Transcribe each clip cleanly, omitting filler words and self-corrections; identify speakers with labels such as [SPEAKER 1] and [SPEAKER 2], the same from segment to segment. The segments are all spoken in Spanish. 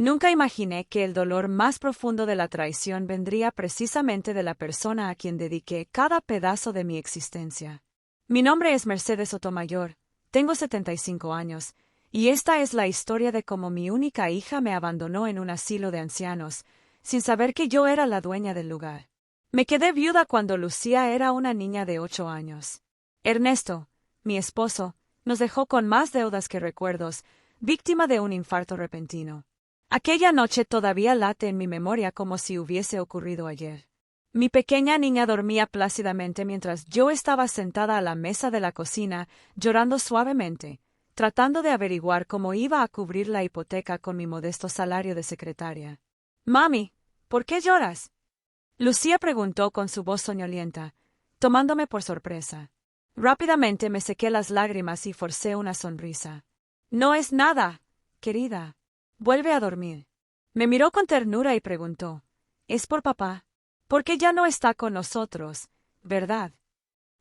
[SPEAKER 1] Nunca imaginé que el dolor más profundo de la traición vendría precisamente de la persona a quien dediqué cada pedazo de mi existencia. Mi nombre es Mercedes Sotomayor, tengo 75 años, y esta es la historia de cómo mi única hija me abandonó en un asilo de ancianos, sin saber que yo era la dueña del lugar. Me quedé viuda cuando Lucía era una niña de 8 años. Ernesto, mi esposo, nos dejó con más deudas que recuerdos, víctima de un infarto repentino. Aquella noche todavía late en mi memoria como si hubiese ocurrido ayer. Mi pequeña niña dormía plácidamente mientras yo estaba sentada a la mesa de la cocina, llorando suavemente, tratando de averiguar cómo iba a cubrir la hipoteca con mi modesto salario de secretaria. «Mami, ¿por qué lloras?», Lucía preguntó con su voz soñolienta, tomándome por sorpresa. Rápidamente me sequé las lágrimas y forcé una sonrisa. «No es nada, querida. Vuelve a dormir». Me miró con ternura y preguntó, «¿Es por papá? Porque ya no está con nosotros, ¿verdad?».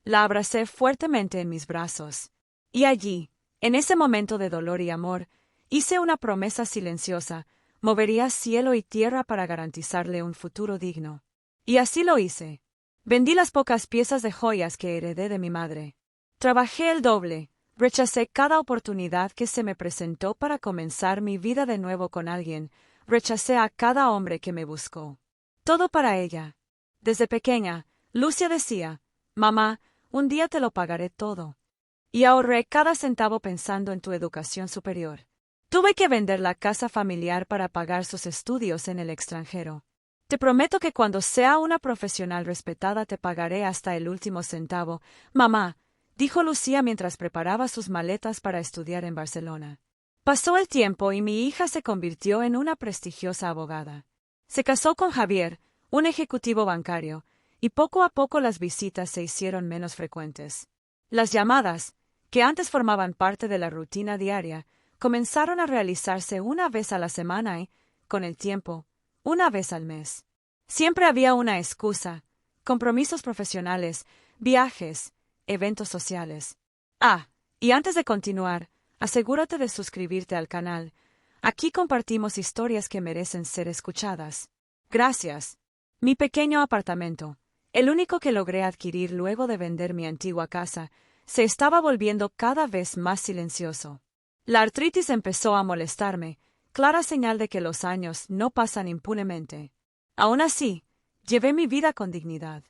[SPEAKER 1] La abracé fuertemente en mis brazos. Y allí, en ese momento de dolor y amor, hice una promesa silenciosa: movería cielo y tierra para garantizarle un futuro digno. Y así lo hice. Vendí las pocas piezas de joyas que heredé de mi madre. Trabajé el doble, rechacé cada oportunidad que se me presentó para comenzar mi vida de nuevo con alguien, rechacé a cada hombre que me buscó. Todo para ella. Desde pequeña, Lucia decía, «Mamá, un día te lo pagaré todo». Y ahorré cada centavo pensando en tu educación superior. Tuve que vender la casa familiar para pagar sus estudios en el extranjero. Te prometo que cuando sea una profesional respetada te pagaré hasta el último centavo, mamá, dijo Lucía mientras preparaba sus maletas para estudiar en Barcelona. Pasó el tiempo y mi hija se convirtió en una prestigiosa abogada. Se casó con Javier, un ejecutivo bancario, y poco a poco las visitas se hicieron menos frecuentes. Las llamadas, que antes formaban parte de la rutina diaria, comenzaron a realizarse una vez a la semana y, con el tiempo, una vez al mes. Siempre había una excusa: compromisos profesionales, viajes, eventos sociales. Y antes de continuar, asegúrate de suscribirte al canal. Aquí compartimos historias que merecen ser escuchadas. Gracias. Mi pequeño apartamento, el único que logré adquirir luego de vender mi antigua casa, se estaba volviendo cada vez más silencioso. La artritis empezó a molestarme, clara señal de que los años no pasan impunemente. Aún así, llevé mi vida con dignidad.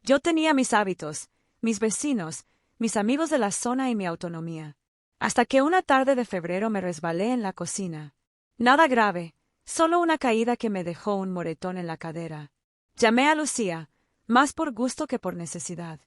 [SPEAKER 1] Yo tenía mis hábitos, mis vecinos, mis amigos de la zona y mi autonomía. Hasta que una tarde de febrero me resbalé en la cocina. Nada grave, solo una caída que me dejó un moretón en la cadera. Llamé a Lucía, más por gusto que por necesidad.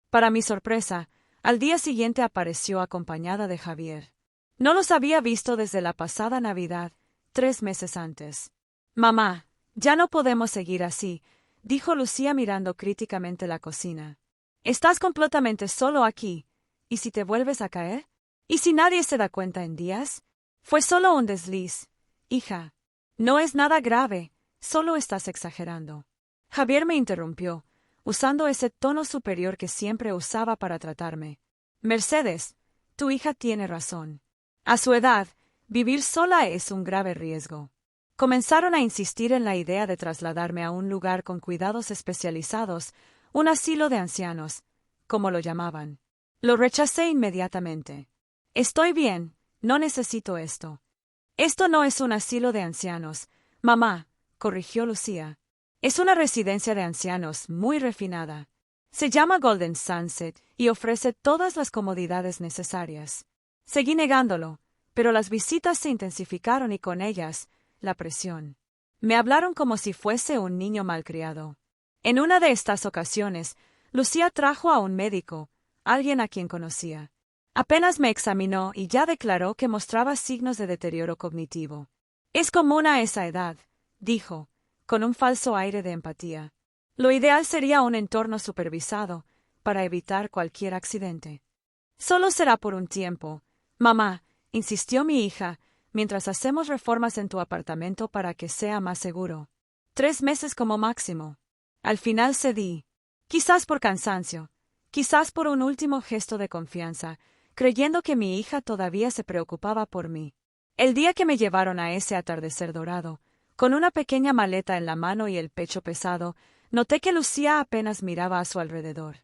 [SPEAKER 1] Para mi sorpresa, al día siguiente apareció acompañada de Javier. No los había visto desde la pasada Navidad, 3 meses antes. «Mamá, ya no podemos seguir así», dijo Lucía mirando críticamente la cocina. «Estás completamente solo aquí. ¿Y si te vuelves a caer? ¿Y si nadie se da cuenta en días? Fue solo un desliz, hija. No es nada grave, solo estás exagerando». Javier me interrumpió, usando ese tono superior que siempre usaba para tratarme. «Mercedes, tu hija tiene razón. A su edad, vivir sola es un grave riesgo». Comenzaron a insistir en la idea de trasladarme a un lugar con cuidados especializados, un asilo de ancianos, como lo llamaban. Lo rechacé inmediatamente. «Estoy bien, no necesito esto». «Esto no es un asilo de ancianos, mamá», corrigió Lucía. «Es una residencia de ancianos muy refinada. Se llama Golden Sunset y ofrece todas las comodidades necesarias». Seguí negándolo, pero las visitas se intensificaron y con ellas, la presión. Me hablaron como si fuese un niño malcriado. En una de estas ocasiones, Lucía trajo a un médico, alguien a quien conocía. Apenas me examinó y ya declaró que mostraba signos de deterioro cognitivo. «Es común a esa edad», dijo, con un falso aire de empatía. «Lo ideal sería un entorno supervisado, para evitar cualquier accidente». «Solo será por un tiempo, mamá», insistió mi hija, «mientras hacemos reformas en tu apartamento para que sea más seguro. 3 meses como máximo». Al final cedí. Quizás por cansancio, quizás por un último gesto de confianza, creyendo que mi hija todavía se preocupaba por mí. El día que me llevaron a ese atardecer dorado, con una pequeña maleta en la mano y el pecho pesado, noté que Lucía apenas miraba a su alrededor.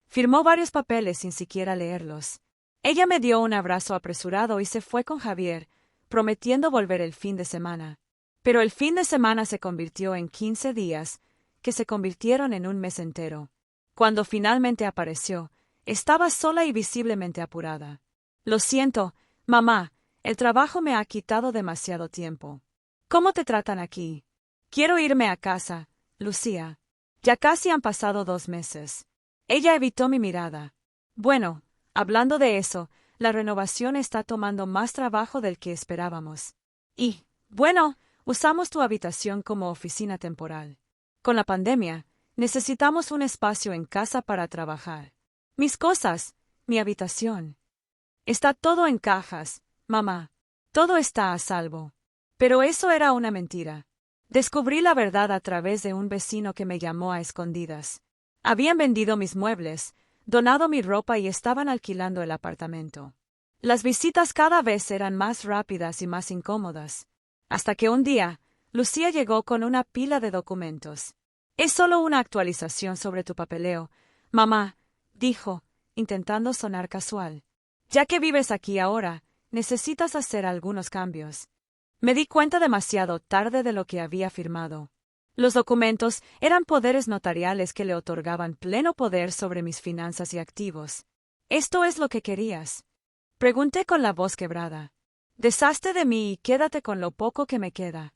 [SPEAKER 1] Firmó varios papeles sin siquiera leerlos. Ella me dio un abrazo apresurado y se fue con Javier, prometiendo volver el fin de semana. Pero el fin de semana se convirtió en 15 días, que se convirtieron en un mes entero. Cuando finalmente apareció, estaba sola y visiblemente apurada. Lo siento, mamá, el trabajo me ha quitado demasiado tiempo. ¿Cómo te tratan aquí? Quiero irme a casa, Lucía. Ya casi han pasado 2 meses. Ella evitó mi mirada. Bueno, hablando de eso, la renovación está tomando más trabajo del que esperábamos. Y, bueno, usamos tu habitación como oficina temporal. Con la pandemia, necesitamos un espacio en casa para trabajar. Mis cosas, mi habitación. Está todo en cajas, mamá. Todo está a salvo. Pero eso era una mentira. Descubrí la verdad a través de un vecino que me llamó a escondidas. Habían vendido mis muebles, donado mi ropa y estaban alquilando el apartamento. Las visitas cada vez eran más rápidas y más incómodas. Hasta que un día, Lucía llegó con una pila de documentos. Es solo una actualización sobre tu papeleo, mamá, dijo, intentando sonar casual. Ya que vives aquí ahora, necesitas hacer algunos cambios. Me di cuenta demasiado tarde de lo que había firmado. Los documentos eran poderes notariales que le otorgaban pleno poder sobre mis finanzas y activos. ¿Esto es lo que querías? Pregunté con la voz quebrada. Deshazte de mí y quédate con lo poco que me queda.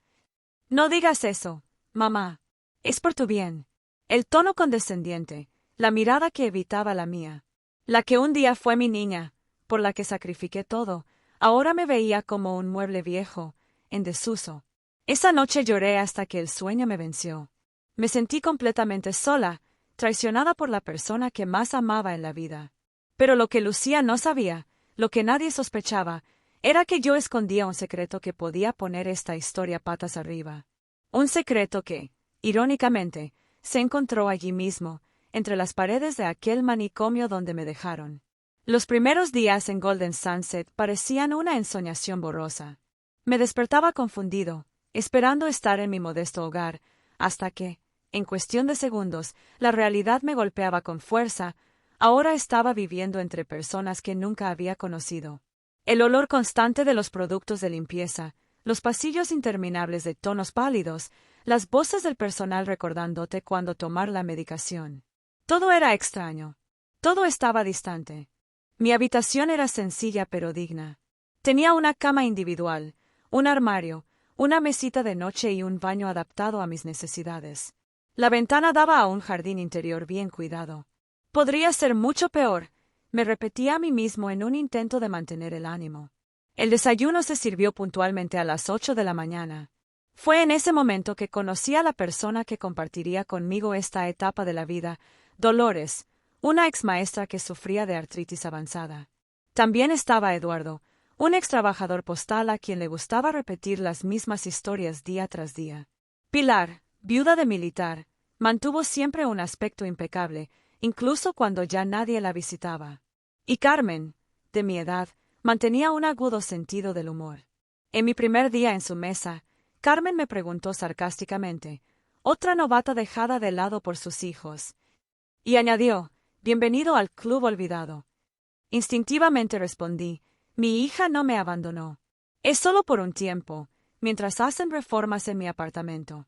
[SPEAKER 1] No digas eso, mamá. Es por tu bien. El tono condescendiente, la mirada que evitaba la mía. La que un día fue mi niña, por la que sacrifiqué todo, ahora me veía como un mueble viejo, en desuso. Esa noche lloré hasta que el sueño me venció. Me sentí completamente sola, traicionada por la persona que más amaba en la vida. Pero lo que Lucía no sabía, lo que nadie sospechaba, era que yo escondía un secreto que podía poner esta historia patas arriba. Un secreto que, irónicamente, se encontró allí mismo, entre las paredes de aquel manicomio donde me dejaron. Los primeros días en Golden Sunset parecían una ensoñación borrosa. Me despertaba confundido, esperando estar en mi modesto hogar, hasta que, en cuestión de segundos, la realidad me golpeaba con fuerza. Ahora estaba viviendo entre personas que nunca había conocido. El olor constante de los productos de limpieza, los pasillos interminables de tonos pálidos, las voces del personal recordándote cuándo tomar la medicación. Todo era extraño. Todo estaba distante. Mi habitación era sencilla pero digna. Tenía una cama individual, un armario, una mesita de noche y un baño adaptado a mis necesidades. La ventana daba a un jardín interior bien cuidado. Podría ser mucho peor, me repetía a mí mismo en un intento de mantener el ánimo. El desayuno se sirvió puntualmente a las 8 de la mañana. Fue en ese momento que conocí a la persona que compartiría conmigo esta etapa de la vida, Dolores, una ex maestra que sufría de artritis avanzada. También estaba Eduardo, un ex trabajador postal a quien le gustaba repetir las mismas historias día tras día. Pilar, viuda de militar, mantuvo siempre un aspecto impecable, incluso cuando ya nadie la visitaba. Y Carmen, de mi edad, mantenía un agudo sentido del humor. En mi primer día en su mesa, Carmen me preguntó sarcásticamente, otra novata dejada de lado por sus hijos. Y añadió, bienvenido al club olvidado. Instintivamente respondí, mi hija no me abandonó. Es solo por un tiempo, mientras hacen reformas en mi apartamento.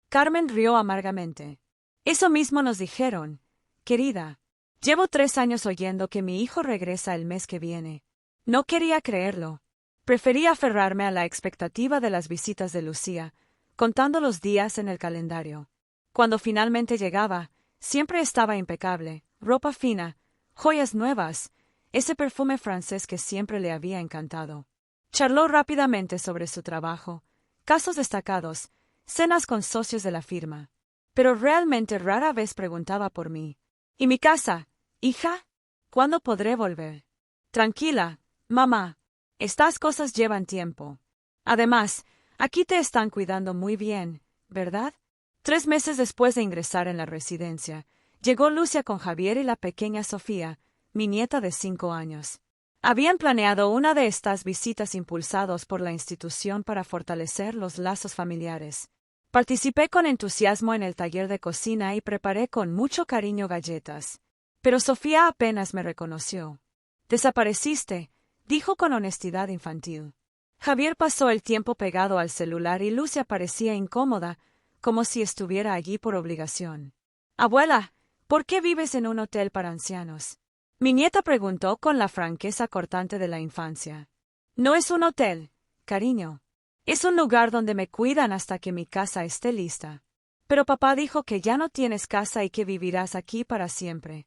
[SPEAKER 1] Carmen rió amargamente. Eso mismo nos dijeron, querida. Llevo 3 años oyendo que mi hijo regresa el mes que viene. No quería creerlo. Prefería aferrarme a la expectativa de las visitas de Lucía, contando los días en el calendario. Cuando finalmente llegaba, siempre estaba impecable, ropa fina, joyas nuevas, ese perfume francés que siempre le había encantado. Charló rápidamente sobre su trabajo, casos destacados, cenas con socios de la firma. Pero realmente rara vez preguntaba por mí. ¿Y mi casa, hija? ¿Cuándo podré volver? Tranquila, mamá. Estas cosas llevan tiempo. Además, aquí te están cuidando muy bien, ¿verdad? 3 meses después de ingresar en la residencia, llegó Lucia con Javier y la pequeña Sofía, mi nieta de 5 años. Habían planeado una de estas visitas impulsados por la institución para fortalecer los lazos familiares. Participé con entusiasmo en el taller de cocina y preparé con mucho cariño galletas. Pero Sofía apenas me reconoció. «Desapareciste», dijo con honestidad infantil. Javier pasó el tiempo pegado al celular y Lucia parecía incómoda, como si estuviera allí por obligación. «Abuela, ¿por qué vives en un hotel para ancianos?», mi nieta preguntó con la franqueza cortante de la infancia. «No es un hotel, cariño. Es un lugar donde me cuidan hasta que mi casa esté lista. Pero papá dijo que ya no tienes casa y que vivirás aquí para siempre».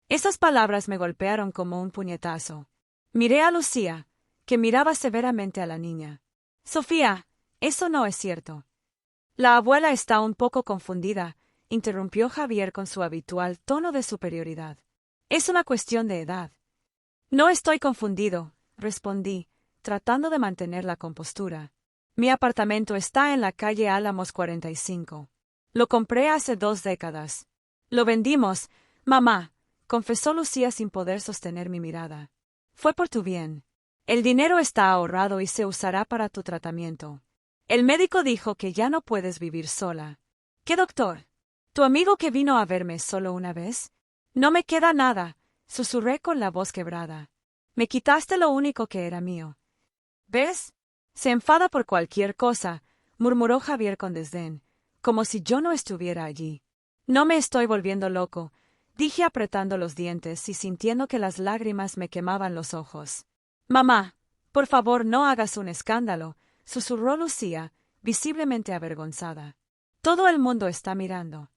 [SPEAKER 1] Esas palabras me golpearon como un puñetazo. Miré a Lucía, que miraba severamente a la niña. «Sofía, eso no es cierto». «La abuela está un poco confundida», interrumpió Javier con su habitual tono de superioridad. «Es una cuestión de edad». «No estoy confundido», respondí, tratando de mantener la compostura. «Mi apartamento está en la calle Álamos 45. Lo compré hace 2 décadas. Lo vendimos, mamá», confesó Lucía sin poder sostener mi mirada. «Fue por tu bien. El dinero está ahorrado y se usará para tu tratamiento. El médico dijo que ya no puedes vivir sola». «¿Qué doctor? ¿Tu amigo que vino a verme solo una vez?» «No me queda nada», susurré con la voz quebrada. «Me quitaste lo único que era mío». «¿Ves? Se enfada por cualquier cosa», murmuró Javier con desdén, como si yo no estuviera allí. «No me estoy volviendo loco», dije apretando los dientes y sintiendo que las lágrimas me quemaban los ojos. «Mamá, por favor no hagas un escándalo», susurró Lucía, visiblemente avergonzada. «Todo el mundo está mirando».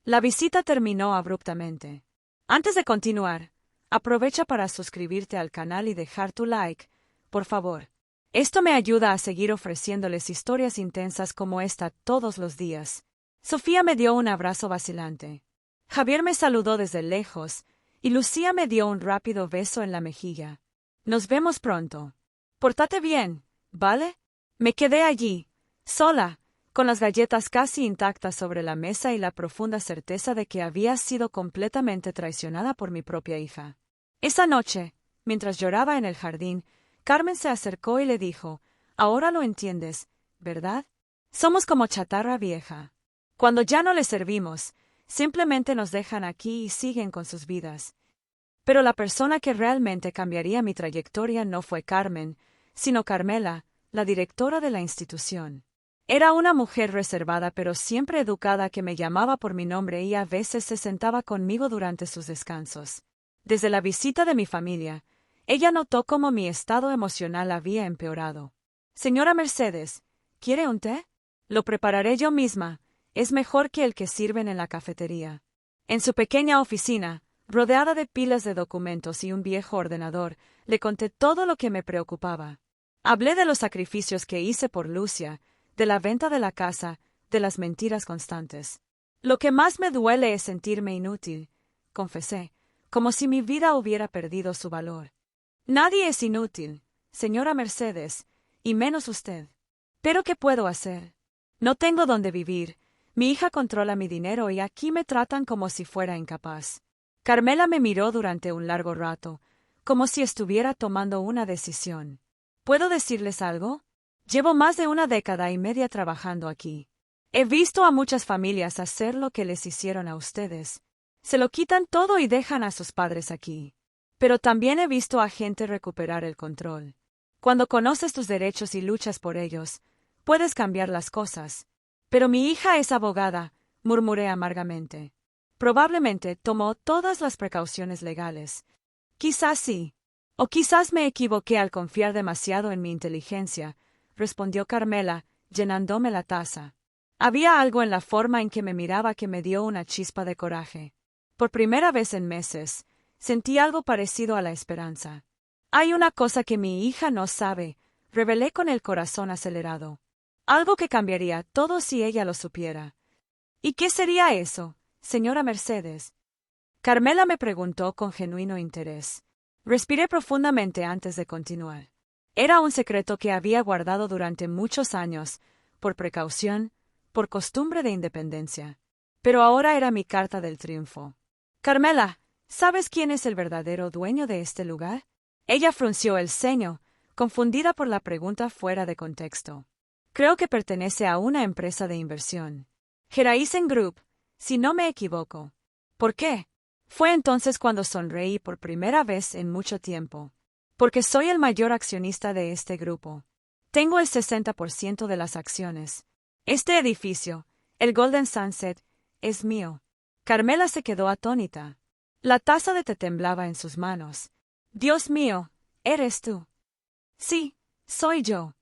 [SPEAKER 1] La visita terminó abruptamente. Antes de continuar, aprovecha para suscribirte al canal y dejar tu like, por favor. Esto me ayuda a seguir ofreciéndoles historias intensas como esta todos los días. Sofía me dio un abrazo vacilante. Javier me saludó desde lejos, y Lucía me dio un rápido beso en la mejilla. «Nos vemos pronto. Pórtate bien, ¿vale?» Me quedé allí, sola, con las galletas casi intactas sobre la mesa y la profunda certeza de que había sido completamente traicionada por mi propia hija. Esa noche, mientras lloraba en el jardín, Carmen se acercó y le dijo: «Ahora lo entiendes, ¿verdad? Somos como chatarra vieja. Cuando ya no les servimos, simplemente nos dejan aquí y siguen con sus vidas». Pero la persona que realmente cambiaría mi trayectoria no fue Carmen, sino Carmela, la directora de la institución. Era una mujer reservada pero siempre educada que me llamaba por mi nombre y a veces se sentaba conmigo durante sus descansos. Desde la visita de mi familia, ella notó cómo mi estado emocional había empeorado. «Señora Mercedes, ¿quiere un té? Lo prepararé yo misma, es mejor que el que sirven en la cafetería». En su pequeña oficina, rodeada de pilas de documentos y un viejo ordenador, le conté todo lo que me preocupaba. Hablé de los sacrificios que hice por Lucia, de la venta de la casa, de las mentiras constantes. «Lo que más me duele es sentirme inútil», confesé, como si mi vida hubiera perdido su valor. «Nadie es inútil, señora Mercedes, y menos usted. ¿Pero qué puedo hacer? No tengo dónde vivir, mi hija controla mi dinero y aquí me tratan como si fuera incapaz». Carmela me miró durante un largo rato, como si estuviera tomando una decisión. «¿Puedo decirles algo? Llevo más de 1 década y media trabajando aquí. He visto a muchas familias hacer lo que les hicieron a ustedes. Se lo quitan todo y dejan a sus padres aquí. Pero también he visto a gente recuperar el control. Cuando conoces tus derechos y luchas por ellos, puedes cambiar las cosas. Pero mi hija es abogada», murmuré amargamente. «Probablemente tomó todas las precauciones legales. Quizás sí. O quizás me equivoqué al confiar demasiado en mi inteligencia», respondió Carmela, llenándome la taza. Había algo en la forma en que me miraba que me dio una chispa de coraje. Por primera vez en meses, sentí algo parecido a la esperanza. «Hay una cosa que mi hija no sabe», revelé con el corazón acelerado. «Algo que cambiaría todo si ella lo supiera». «¿Y qué sería eso, señora Mercedes?», Carmela me preguntó con genuino interés. Respiré profundamente antes de continuar. Era un secreto que había guardado durante muchos años, por precaución, por costumbre de independencia. Pero ahora era mi carta del triunfo. «Carmela, ¿sabes quién es el verdadero dueño de este lugar? Ella frunció el ceño, confundida por la pregunta fuera de contexto. Creo que pertenece a una empresa de inversión. Horizon Group, si no me equivoco. ¿Por qué? Fue entonces cuando sonreí por primera vez en mucho tiempo. Porque soy el mayor accionista de este grupo. Tengo el 60% de las acciones. Este edificio, el Golden Sunset, es mío. Carmela se quedó atónita. La taza de té temblaba en sus manos. Dios mío, ¿eres tú? Sí, soy yo.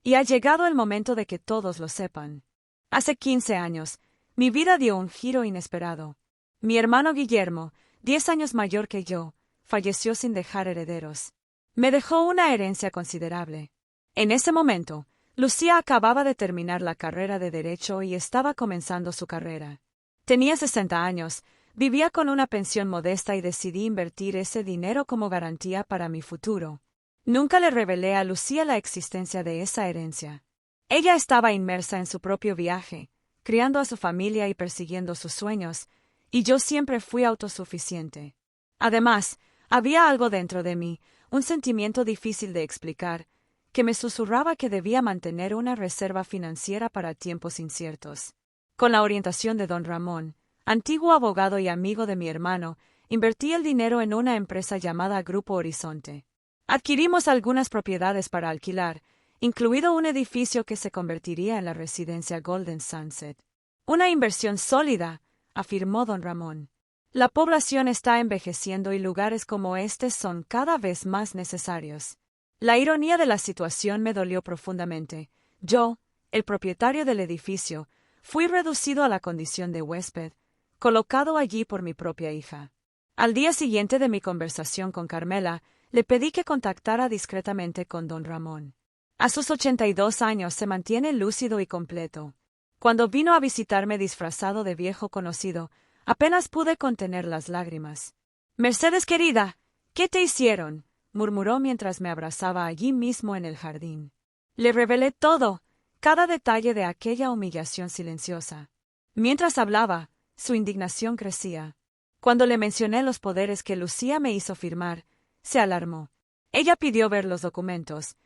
[SPEAKER 1] Y ha llegado el momento de que todos lo sepan. Hace 15 años, mi vida dio un giro inesperado. Mi hermano Guillermo, 10 años mayor que yo, falleció sin dejar herederos. Me dejó una herencia considerable. En ese momento, Lucía acababa de terminar la carrera de Derecho y estaba comenzando su carrera. Tenía 60 años, vivía con una pensión modesta y decidí invertir ese dinero como garantía para mi futuro. Nunca le revelé a Lucía la existencia de esa herencia. Ella estaba inmersa en su propio viaje, criando a su familia y persiguiendo sus sueños, y yo siempre fui autosuficiente. Además, había algo dentro de mí, un sentimiento difícil de explicar, que me susurraba que debía mantener una reserva financiera para tiempos inciertos. Con la orientación de don Ramón, antiguo abogado y amigo de mi hermano, invertí el dinero en una empresa llamada Grupo Horizonte. Adquirimos algunas propiedades para alquilar, incluido un edificio que se convertiría en la residencia Golden Sunset. Una inversión sólida, afirmó don Ramón. La población está envejeciendo y lugares como este son cada vez más necesarios. La ironía de la situación me dolió profundamente. Yo, el propietario del edificio, fui reducido a la condición de huésped, colocado allí por mi propia hija. Al día siguiente de mi conversación con Carmela, le pedí que contactara discretamente con don Ramón. A sus 82 años se mantiene lúcido y completo. Cuando vino a visitarme disfrazado de viejo conocido, apenas pude contener las lágrimas. «Mercedes querida, ¿qué te hicieron?», murmuró mientras me abrazaba allí mismo en el jardín. Le revelé todo, cada detalle de aquella humillación silenciosa. Mientras hablaba, su indignación crecía. Cuando le mencioné los poderes que Lucía me hizo firmar, se alarmó. Ella pidió ver los documentos,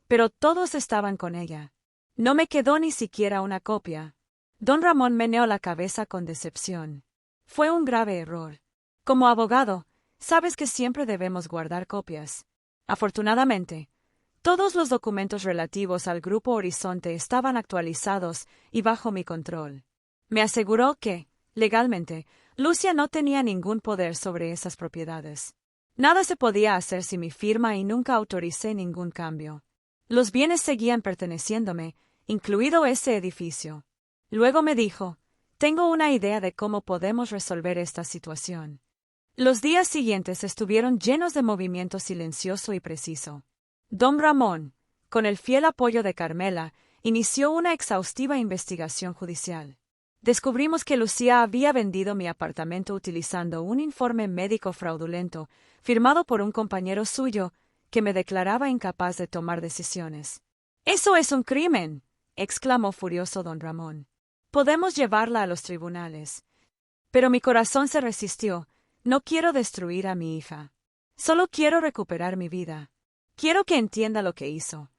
[SPEAKER 1] pero todos estaban con ella. No me quedó ni siquiera una copia. Don Ramón meneó la cabeza con decepción. Fue un grave error. Como abogado, sabes que siempre debemos guardar copias. Afortunadamente, todos los documentos relativos al Grupo Horizonte estaban actualizados y bajo mi control. Me aseguró que, legalmente, Lucía no tenía ningún poder sobre esas propiedades. Nada se podía hacer sin mi firma y nunca autoricé ningún cambio. Los bienes seguían perteneciéndome, incluido ese edificio. Luego me dijo, tengo una idea de cómo podemos resolver esta situación. Los días siguientes estuvieron llenos de movimiento silencioso y preciso. Don Ramón, con el fiel apoyo de Carmela, inició una exhaustiva investigación judicial. Descubrimos que Lucía había vendido mi apartamento utilizando un informe médico fraudulento, firmado por un compañero suyo, que me declaraba incapaz de tomar decisiones. «¡Eso es un crimen!», exclamó furioso don Ramón. «Podemos llevarla a los tribunales». Pero mi corazón se resistió. No quiero destruir a mi hija. Solo quiero recuperar mi vida. Quiero que entienda lo que hizo.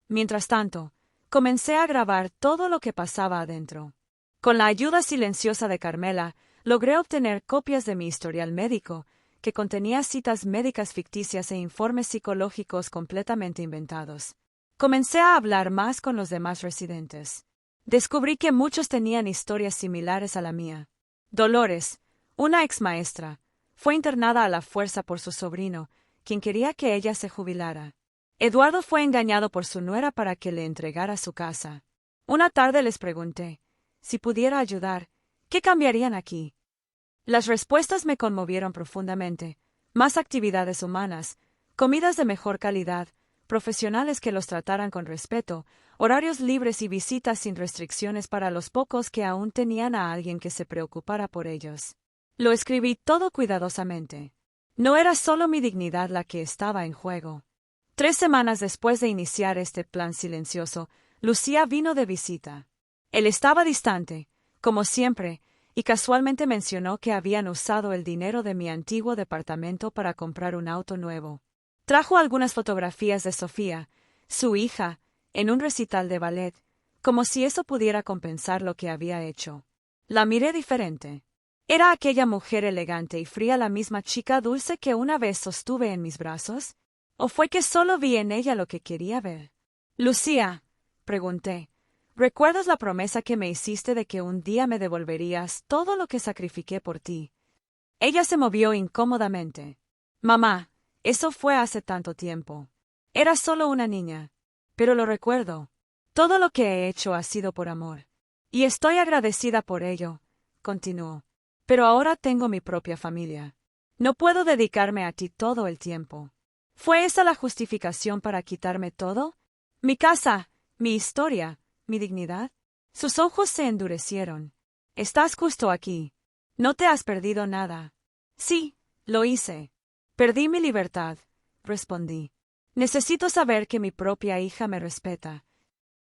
[SPEAKER 1] Mientras tanto, comencé a grabar todo lo que pasaba adentro. Con la ayuda silenciosa de Carmela, logré obtener copias de mi historial médico, que contenía citas médicas ficticias e informes psicológicos completamente inventados. Comencé a hablar más con los demás residentes. Descubrí que muchos tenían historias similares a la mía. Dolores, una exmaestra, fue internada a la fuerza por su sobrino, quien quería que ella se jubilara. Eduardo fue engañado por su nuera para que le entregara su casa. Una tarde les pregunté, si pudiera ayudar, ¿qué cambiarían aquí? Las respuestas me conmovieron profundamente. Más actividades humanas, comidas de mejor calidad, profesionales que los trataran con respeto, horarios libres y visitas sin restricciones para los pocos que aún tenían a alguien que se preocupara por ellos. Lo escribí todo cuidadosamente. No era solo mi dignidad la que estaba en juego. 3 semanas después de iniciar este plan silencioso, Lucía vino de visita. Él estaba distante, como siempre, y casualmente mencionó que habían usado el dinero de mi antiguo departamento para comprar un auto nuevo. Trajo algunas fotografías de Sofía, su hija, en un recital de ballet, como si eso pudiera compensar lo que había hecho. La miré diferente. ¿Era aquella mujer elegante y fría la misma chica dulce que una vez sostuve en mis brazos? ¿O fue que solo vi en ella lo que quería ver? Lucía, pregunté, ¿recuerdas la promesa que me hiciste de que un día me devolverías todo lo que sacrifiqué por ti? Ella se movió incómodamente. Mamá, eso fue hace tanto tiempo. Era solo una niña. Pero lo recuerdo. Todo lo que he hecho ha sido por amor. Y estoy agradecida por ello, continuó. Pero ahora tengo mi propia familia. No puedo dedicarme a ti todo el tiempo. ¿Fue esa la justificación para quitarme todo? Mi casa, mi historia, mi dignidad. Sus ojos se endurecieron. Estás justo aquí. No te has perdido nada. Sí, lo hice. Perdí mi libertad, respondí. Necesito saber que mi propia hija me respeta.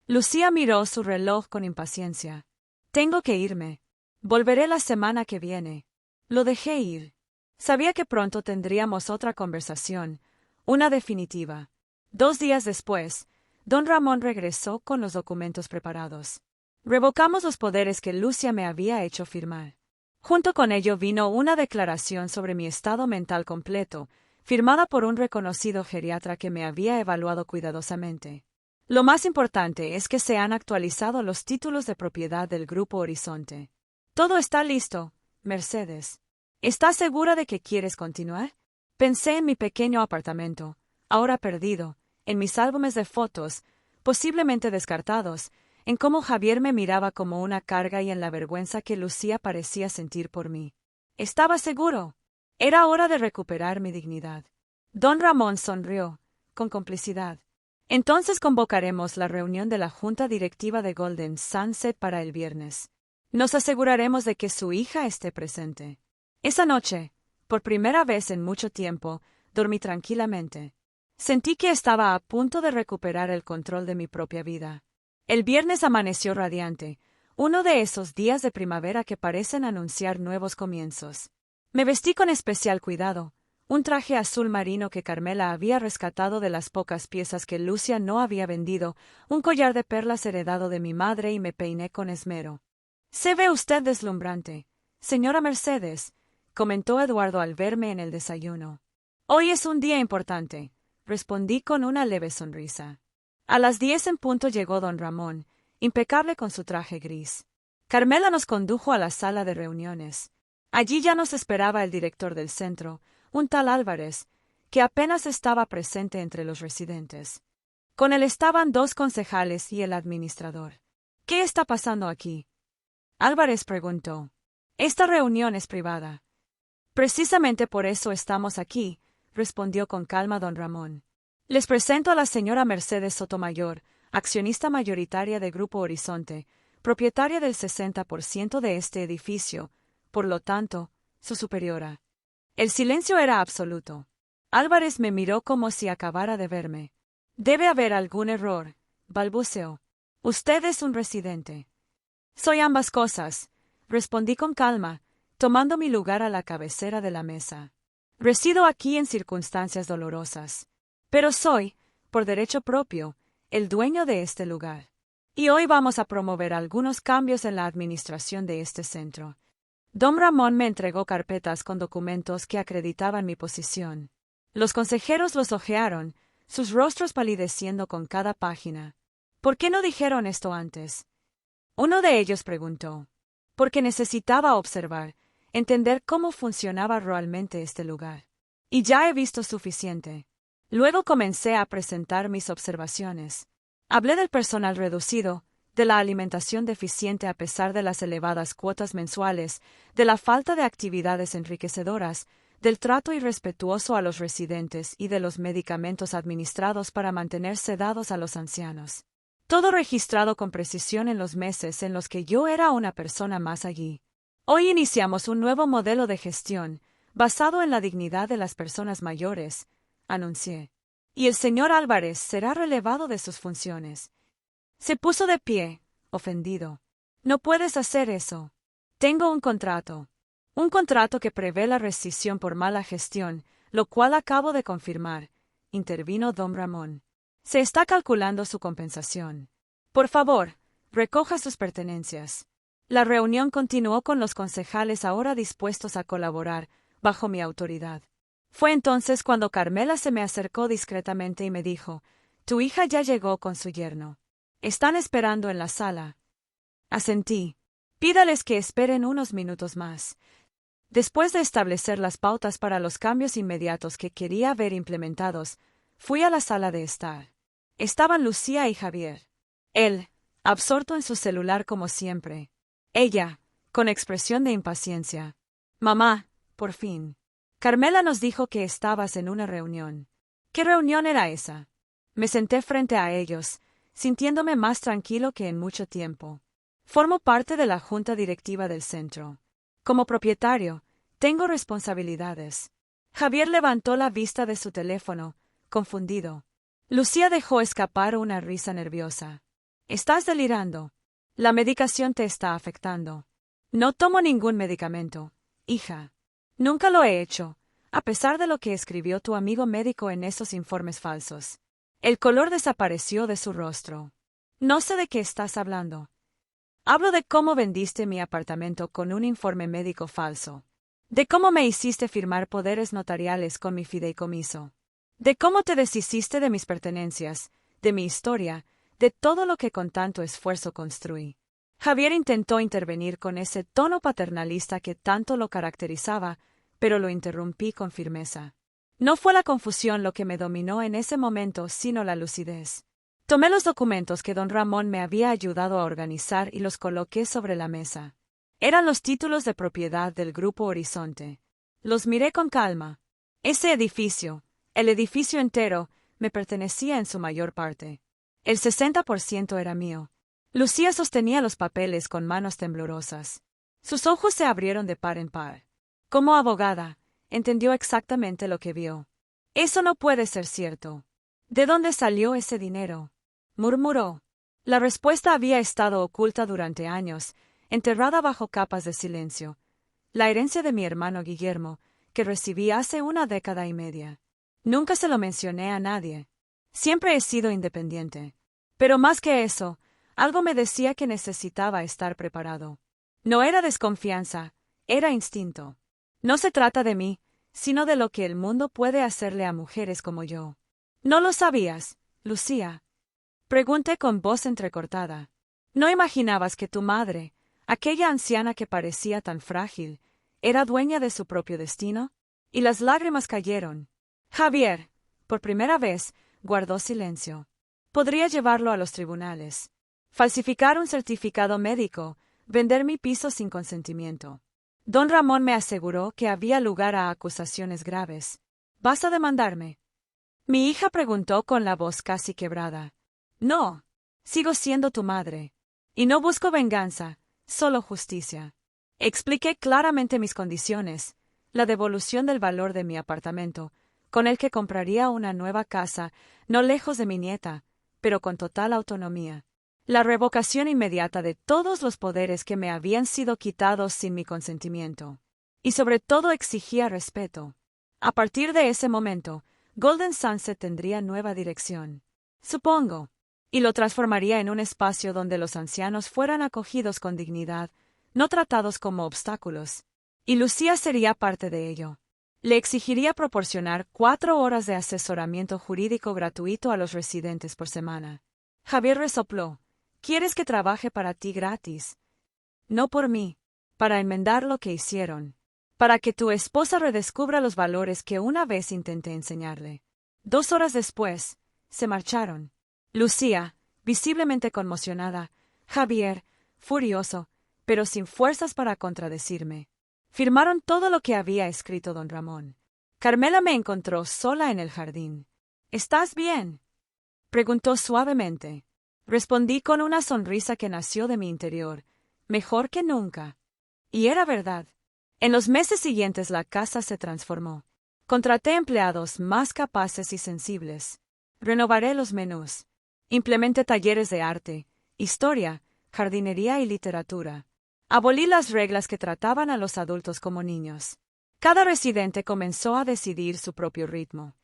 [SPEAKER 1] Lucía miró su reloj con impaciencia. Tengo que irme. Volveré la semana que viene. Lo dejé ir. Sabía que pronto tendríamos otra conversación, una definitiva. 2 días después, don Ramón regresó con los documentos preparados. Revocamos los poderes que Lucía me había hecho firmar. Junto con ello vino una declaración sobre mi estado mental completo, firmada por un reconocido geriatra que me había evaluado cuidadosamente. Lo más importante es que se han actualizado los títulos de propiedad del Grupo Horizonte. Todo está listo, Mercedes. ¿Estás segura de que quieres continuar? Pensé en mi pequeño apartamento, ahora perdido, en mis álbumes de fotos, posiblemente descartados, en cómo Javier me miraba como una carga y en la vergüenza que Lucía parecía sentir por mí. Estaba seguro. Era hora de recuperar mi dignidad. Don Ramón sonrió, con complicidad. Entonces convocaremos la reunión de la Junta Directiva de Golden Sunset para el viernes. Nos aseguraremos de que su hija esté presente. Esa noche, por primera vez en mucho tiempo, dormí tranquilamente. Sentí que estaba a punto de recuperar el control de mi propia vida. El viernes amaneció radiante, uno de esos días de primavera que parecen anunciar nuevos comienzos. Me vestí con especial cuidado, un traje azul marino que Carmela había rescatado de las pocas piezas que Lucía no había vendido, un collar de perlas heredado de mi madre y me peiné con esmero. «Se ve usted deslumbrante, señora Mercedes», comentó Eduardo al verme en el desayuno. «Hoy es un día importante», respondí con una leve sonrisa. A las 10 en punto llegó don Ramón, impecable con su traje gris. Carmela nos condujo a la sala de reuniones. Allí ya nos esperaba el director del centro, un tal Álvarez, que apenas estaba presente entre los residentes. Con él estaban 2 concejales y el administrador. «¿Qué está pasando aquí?», Álvarez preguntó. «Esta reunión es privada». «Precisamente por eso estamos aquí», respondió con calma don Ramón. «Les presento a la señora Mercedes Sotomayor, accionista mayoritaria de Grupo Horizonte, propietaria del 60% de este edificio, por lo tanto, su superiora». El silencio era absoluto. Álvarez me miró como si acabara de verme. «Debe haber algún error», balbuceó. «Usted es un residente». «Soy ambas cosas», respondí con calma, tomando mi lugar a la cabecera de la mesa. «Resido aquí en circunstancias dolorosas. Pero soy, por derecho propio, el dueño de este lugar. Y hoy vamos a promover algunos cambios en la administración de este centro». Don Ramón me entregó carpetas con documentos que acreditaban mi posición. Los consejeros los hojearon, sus rostros palideciendo con cada página. «¿Por qué no dijeron esto antes?», uno de ellos preguntó. «Porque necesitaba observar, entender cómo funcionaba realmente este lugar. Y ya he visto suficiente». Luego comencé a presentar mis observaciones. Hablé del personal reducido, de la alimentación deficiente a pesar de las elevadas cuotas mensuales, de la falta de actividades enriquecedoras, del trato irrespetuoso a los residentes y de los medicamentos administrados para mantener sedados a los ancianos. Todo registrado con precisión en los meses en los que yo era una persona más allí. Hoy iniciamos un nuevo modelo de gestión, basado en la dignidad de las personas mayores, anuncié. Y el señor Álvarez será relevado de sus funciones. Se puso de pie, ofendido. «No puedes hacer eso. Tengo un contrato. Un contrato que prevé la rescisión por mala gestión, lo cual acabo de confirmar», intervino don Ramón. Se está calculando su compensación. Por favor, recoja sus pertenencias. La reunión continuó con los concejales ahora dispuestos a colaborar, bajo mi autoridad. Fue entonces cuando Carmela se me acercó discretamente y me dijo: «Tu hija ya llegó con su yerno. Están esperando en la sala». Asentí. «Pídales que esperen unos minutos más». Después de establecer las pautas para los cambios inmediatos que quería ver implementados, fui a la sala de estar. Estaban Lucía y Javier. Él, absorto en su celular como siempre. Ella, con expresión de impaciencia. «Mamá, por fin. Carmela nos dijo que estabas en una reunión». «¿Qué reunión era esa?» Me senté frente a ellos, sintiéndome más tranquilo que en mucho tiempo. Formo parte de la junta directiva del centro. Como propietario, tengo responsabilidades. Javier levantó la vista de su teléfono, confundido. Lucía dejó escapar una risa nerviosa. «Estás delirando. La medicación te está afectando». «No tomo ningún medicamento, hija. Nunca lo he hecho, a pesar de lo que escribió tu amigo médico en esos informes falsos». El color desapareció de su rostro. «No sé de qué estás hablando». «Hablo de cómo vendiste mi apartamento con un informe médico falso. De cómo me hiciste firmar poderes notariales con mi fideicomiso. De cómo te deshiciste de mis pertenencias, de mi historia, de todo lo que con tanto esfuerzo construí». Javier intentó intervenir con ese tono paternalista que tanto lo caracterizaba, pero lo interrumpí con firmeza. No fue la confusión lo que me dominó en ese momento, sino la lucidez. Tomé los documentos que don Ramón me había ayudado a organizar y los coloqué sobre la mesa. Eran los títulos de propiedad del Grupo Horizonte. Los miré con calma. Ese edificio, el edificio entero, me pertenecía en su mayor parte. El 60% era mío. Lucía sostenía los papeles con manos temblorosas. Sus ojos se abrieron de par en par. Como abogada, entendió exactamente lo que vio. «Eso no puede ser cierto. ¿De dónde salió ese dinero?», murmuró. La respuesta había estado oculta durante años, enterrada bajo capas de silencio. La herencia de mi hermano Guillermo, que recibí hace una década y media. Nunca se lo mencioné a nadie. Siempre he sido independiente. Pero más que eso, algo me decía que necesitaba estar preparado. No era desconfianza, era instinto. No se trata de mí, sino de lo que el mundo puede hacerle a mujeres como yo. «¿No lo sabías, Lucía?», pregunté con voz entrecortada. «¿No imaginabas que tu madre, aquella anciana que parecía tan frágil, era dueña de su propio destino?» Y las lágrimas cayeron. Javier, por primera vez, guardó silencio. Podría llevarlo a los tribunales. Falsificar un certificado médico, vender mi piso sin consentimiento. Don Ramón me aseguró que había lugar a acusaciones graves. «¿Vas a demandarme?», mi hija preguntó con la voz casi quebrada. «No. Sigo siendo tu madre. Y no busco venganza, solo justicia». Expliqué claramente mis condiciones, la devolución del valor de mi apartamento, con el que compraría una nueva casa, no lejos de mi nieta, pero con total autonomía. La revocación inmediata de todos los poderes que me habían sido quitados sin mi consentimiento. Y sobre todo exigía respeto. A partir de ese momento, Golden Sunset tendría nueva dirección. Supongo. Y lo transformaría en un espacio donde los ancianos fueran acogidos con dignidad, no tratados como obstáculos. Y Lucía sería parte de ello. Le exigiría proporcionar 4 horas de asesoramiento jurídico gratuito a los residentes por semana. Javier resopló. «¿Quieres que trabaje para ti gratis?». «No por mí, para enmendar lo que hicieron. Para que tu esposa redescubra los valores que una vez intenté enseñarle». 2 horas después, se marcharon. Lucía, visiblemente conmocionada, Javier, furioso, pero sin fuerzas para contradecirme. Firmaron todo lo que había escrito don Ramón. Carmela me encontró sola en el jardín. «¿Estás bien?», preguntó suavemente. Respondí con una sonrisa que nació de mi interior. «Mejor que nunca». Y era verdad. En los meses siguientes la casa se transformó. Contraté empleados más capaces y sensibles. Renovaré los menús. Implementé talleres de arte, historia, jardinería y literatura. Abolí las reglas que trataban a los adultos como niños. Cada residente comenzó a decidir su propio ritmo.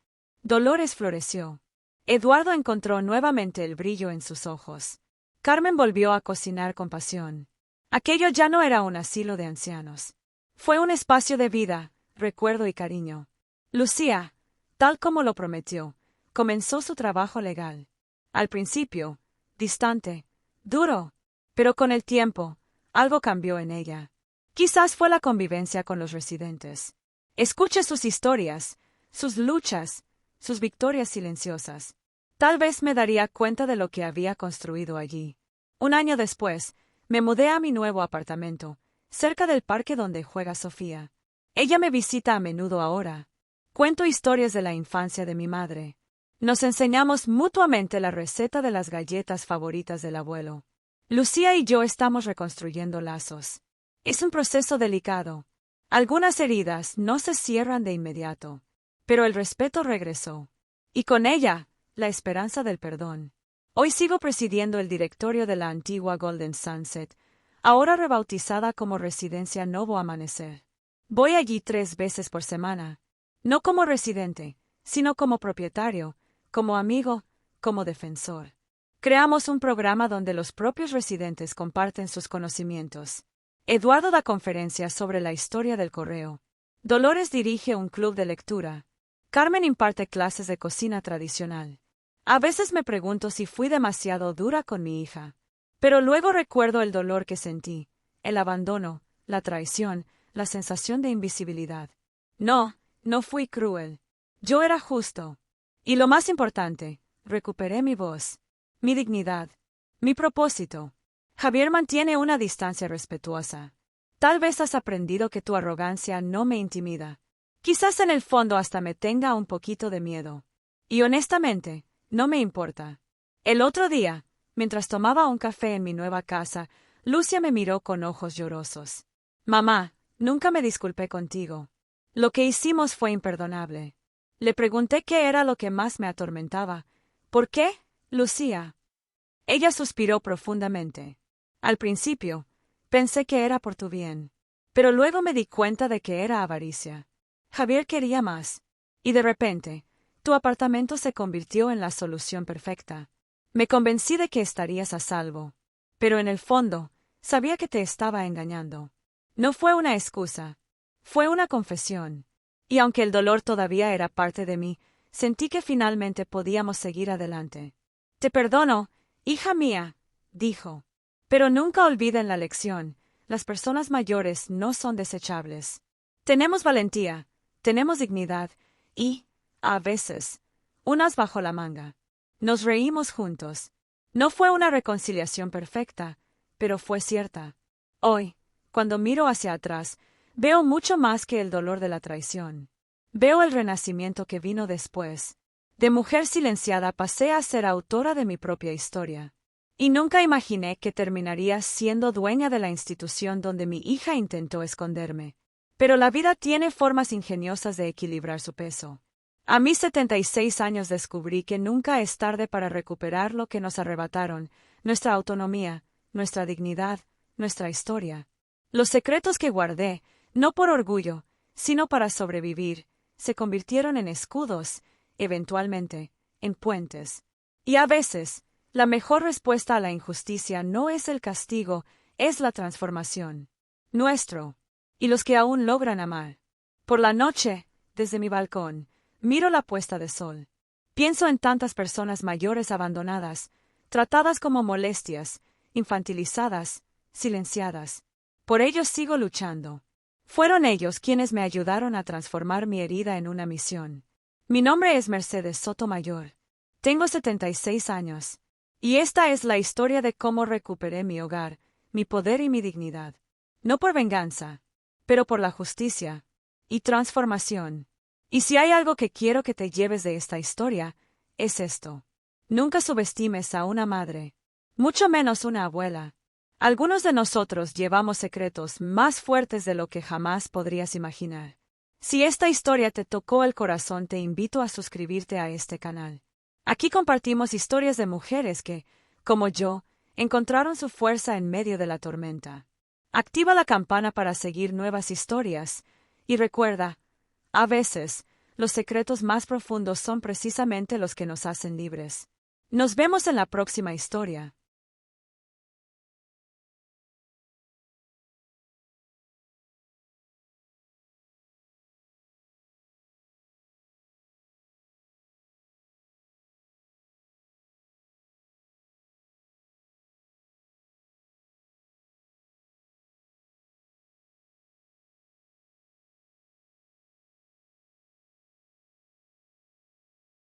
[SPEAKER 1] Dolores floreció. Eduardo encontró nuevamente el brillo en sus ojos. Carmen volvió a cocinar con pasión. Aquello ya no era un asilo de ancianos. Fue un espacio de vida, recuerdo y cariño. Lucía, tal como lo prometió, comenzó su trabajo legal. Al principio, distante, duro, pero con el tiempo, algo cambió en ella. Quizás fue la convivencia con los residentes. Escuché sus historias, sus luchas, sus victorias silenciosas. Tal vez me daría cuenta de lo que había construido allí. Un año después, me mudé a mi nuevo apartamento, cerca del parque donde juega Sofía. Ella me visita a menudo ahora. Cuento historias de la infancia de mi madre. Nos enseñamos mutuamente la receta de las galletas favoritas del abuelo. Lucía y yo estamos reconstruyendo lazos. Es un proceso delicado. Algunas heridas no se cierran de inmediato, pero el respeto regresó. Y con ella, la esperanza del perdón. Hoy sigo presidiendo el directorio de la antigua Golden Sunset, ahora rebautizada como Residencia Novo Amanecer. Voy allí 3 veces por semana, no como residente, sino como propietario, como amigo, como defensor. Creamos un programa donde los propios residentes comparten sus conocimientos. Eduardo da conferencias sobre la historia del correo. Dolores dirige un club de lectura. Carmen imparte clases de cocina tradicional. A veces me pregunto si fui demasiado dura con mi hija. Pero luego recuerdo el dolor que sentí, el abandono, la traición, la sensación de invisibilidad. No, no fui cruel. Yo era justo. Y lo más importante, recuperé mi voz, mi dignidad, mi propósito. Javier mantiene una distancia respetuosa. Tal vez has aprendido que tu arrogancia no me intimida. Quizás en el fondo hasta me tenga un poquito de miedo. Y honestamente, no me importa. El otro día, mientras tomaba un café en mi nueva casa, Lucia me miró con ojos llorosos. Mamá, nunca me disculpé contigo. Lo que hicimos fue imperdonable. Le pregunté qué era lo que más me atormentaba. ¿Por qué, Lucía? Ella suspiró profundamente. Al principio, pensé que era por tu bien. Pero luego me di cuenta de que era avaricia. Javier quería más. Y de repente, tu apartamento se convirtió en la solución perfecta. Me convencí de que estarías a salvo. Pero en el fondo, sabía que te estaba engañando. No fue una excusa. Fue una confesión. Y aunque el dolor todavía era parte de mí, sentí que finalmente podíamos seguir adelante. Te perdono, hija mía, dijo. Pero nunca olviden la lección. Las personas mayores no son desechables. Tenemos valentía, tenemos dignidad y, a veces, un as bajo la manga. Nos reímos juntos. No fue una reconciliación perfecta, pero fue cierta. Hoy, cuando miro hacia atrás, veo mucho más que el dolor de la traición. Veo el renacimiento que vino después. De mujer silenciada pasé a ser autora de mi propia historia. Y nunca imaginé que terminaría siendo dueña de la institución donde mi hija intentó esconderme. Pero la vida tiene formas ingeniosas de equilibrar su peso. A mis 76 años descubrí que nunca es tarde para recuperar lo que nos arrebataron, nuestra autonomía, nuestra dignidad, nuestra historia. Los secretos que guardé, no por orgullo, sino para sobrevivir, se convirtieron en escudos, eventualmente, en puentes. Y a veces, la mejor respuesta a la injusticia no es el castigo, es la transformación. Nuestro. Y los que aún logran amar. Por la noche, desde mi balcón, miro la puesta de sol. Pienso en tantas personas mayores abandonadas, tratadas como molestias, infantilizadas, silenciadas. Por ellos sigo luchando. Fueron ellos quienes me ayudaron a transformar mi herida en una misión. Mi nombre es Mercedes Sotomayor. Tengo 76 años. Y esta es la historia de cómo recuperé mi hogar, mi poder y mi dignidad. No por venganza, pero por la justicia y transformación. Y si hay algo que quiero que te lleves de esta historia, es esto. Nunca subestimes a una madre, mucho menos una abuela. Algunos de nosotros llevamos secretos más fuertes de lo que jamás podrías imaginar. Si esta historia te tocó el corazón, te invito a suscribirte a este canal. Aquí compartimos historias de mujeres que, como yo, encontraron su fuerza en medio de la tormenta. Activa la campana para seguir nuevas historias. Y recuerda, a veces, Los secretos más profundos son precisamente los que nos hacen libres. Nos vemos en la próxima historia.